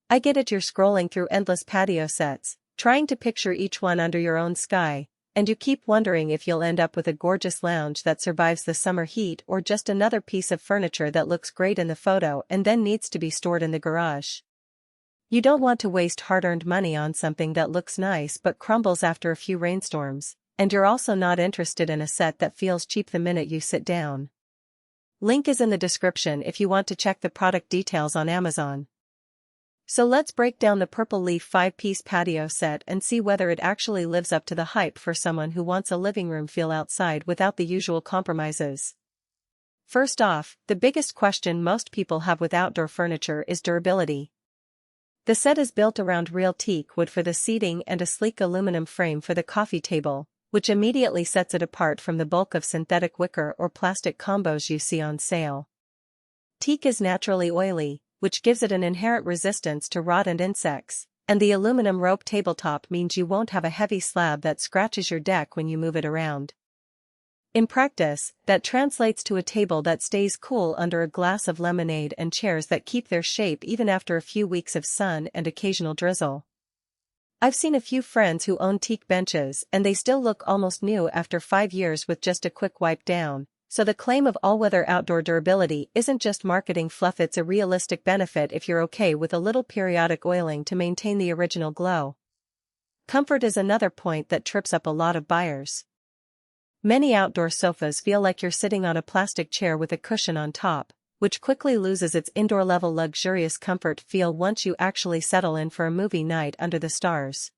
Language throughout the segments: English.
I get it, you're scrolling through endless patio sets, trying to picture each one under your own sky, and you keep wondering if you'll end up with a gorgeous lounge that survives the summer heat or just another piece of furniture that looks great in the photo and then needs to be stored in the garage. You don't want to waste hard-earned money on something that looks nice but crumbles after a few rainstorms, and you're also not interested in a set that feels cheap the minute you sit down. Link is in the description if you want to check the product details on Amazon. So let's break down the Purple Leaf 5-piece patio set and see whether it actually lives up to the hype for someone who wants a living room feel outside without the usual compromises. First off, the biggest question most people have with outdoor furniture is durability. The set is built around real teak wood for the seating and a sleek aluminum frame for the coffee table, which immediately sets it apart from the bulk of synthetic wicker or plastic combos you see on sale. Teak is naturally oily, which gives it an inherent resistance to rot and insects, and the aluminum rope tabletop means you won't have a heavy slab that scratches your deck when you move it around. In practice, that translates to a table that stays cool under a glass of lemonade and chairs that keep their shape even after a few weeks of sun and occasional drizzle. I've seen a few friends who own teak benches and they still look almost new after 5 years with just a quick wipe down. So the claim of all-weather outdoor durability isn't just marketing fluff, it's a realistic benefit if you're okay with a little periodic oiling to maintain the original glow. Comfort is another point that trips up a lot of buyers. Many outdoor sofas feel like you're sitting on a plastic chair with a cushion on top, which quickly loses its indoor-level luxurious comfort feel once you actually settle in for a movie night under the stars.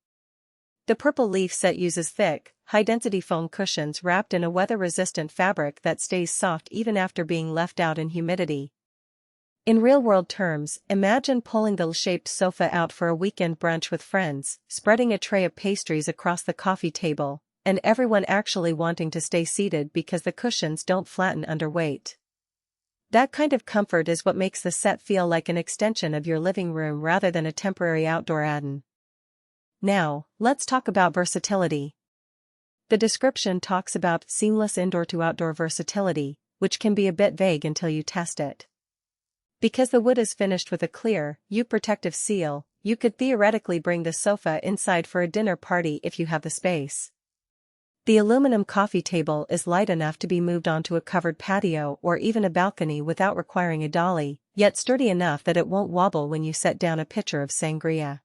The Purple Leaf set uses thick, high-density foam cushions wrapped in a weather-resistant fabric that stays soft even after being left out in humidity. In real-world terms, imagine pulling the L-shaped sofa out for a weekend brunch with friends, spreading a tray of pastries across the coffee table, and everyone actually wanting to stay seated because the cushions don't flatten under weight. That kind of comfort is what makes the set feel like an extension of your living room rather than a temporary outdoor add-on. Now, let's talk about versatility. The description talks about seamless indoor to outdoor versatility, which can be a bit vague until you test it. Because the wood is finished with a clear, UV-protective seal, you could theoretically bring the sofa inside for a dinner party if you have the space. The aluminum coffee table is light enough to be moved onto a covered patio or even a balcony without requiring a dolly, yet sturdy enough that it won't wobble when you set down a pitcher of sangria.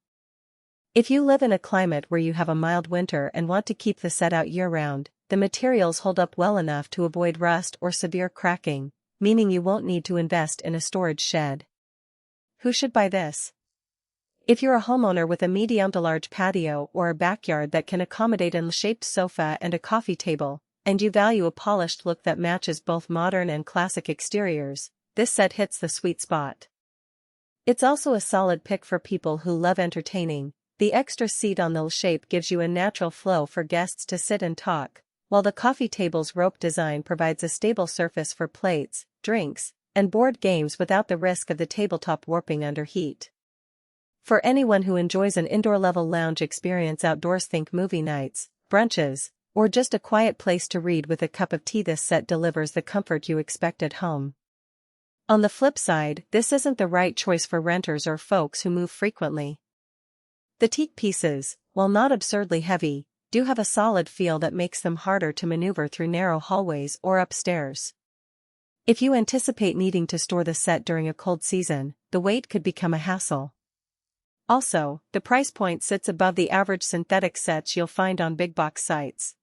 If you live in a climate where you have a mild winter and want to keep the set out year-round, the materials hold up well enough to avoid rust or severe cracking, meaning you won't need to invest in a storage shed. Who should buy this? If you're a homeowner with a medium to large patio or a backyard that can accommodate an L-shaped sofa and a coffee table, and you value a polished look that matches both modern and classic exteriors, this set hits the sweet spot. It's also a solid pick for people who love entertaining. The extra seat on the L-shape gives you a natural flow for guests to sit and talk, while the coffee table's rope design provides a stable surface for plates, drinks, and board games without the risk of the tabletop warping under heat. For anyone who enjoys an indoor-level lounge experience outdoors, think movie nights, brunches, or just a quiet place to read with a cup of tea, this set delivers the comfort you expect at home. On the flip side, this isn't the right choice for renters or folks who move frequently. The teak pieces, while not absurdly heavy, do have a solid feel that makes them harder to maneuver through narrow hallways or upstairs. If you anticipate needing to store the set during a cold season, the weight could become a hassle. Also, the price point sits above the average synthetic sets you'll find on big box sites.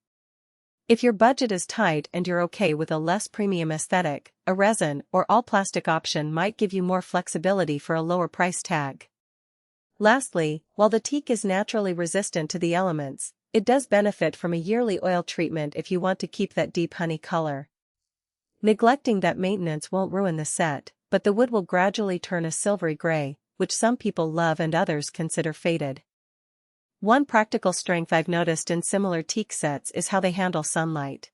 If your budget is tight and you're okay with a less premium aesthetic, a resin or all-plastic option might give you more flexibility for a lower price tag. Lastly, while the teak is naturally resistant to the elements, it does benefit from a yearly oil treatment if you want to keep that deep honey color. Neglecting that maintenance won't ruin the set, but the wood will gradually turn a silvery gray, which some people love and others consider faded. One practical strength I've noticed in similar teak sets is how they handle sunlight.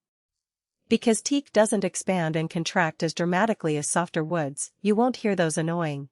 Because teak doesn't expand and contract as dramatically as softer woods, you won't hear those annoying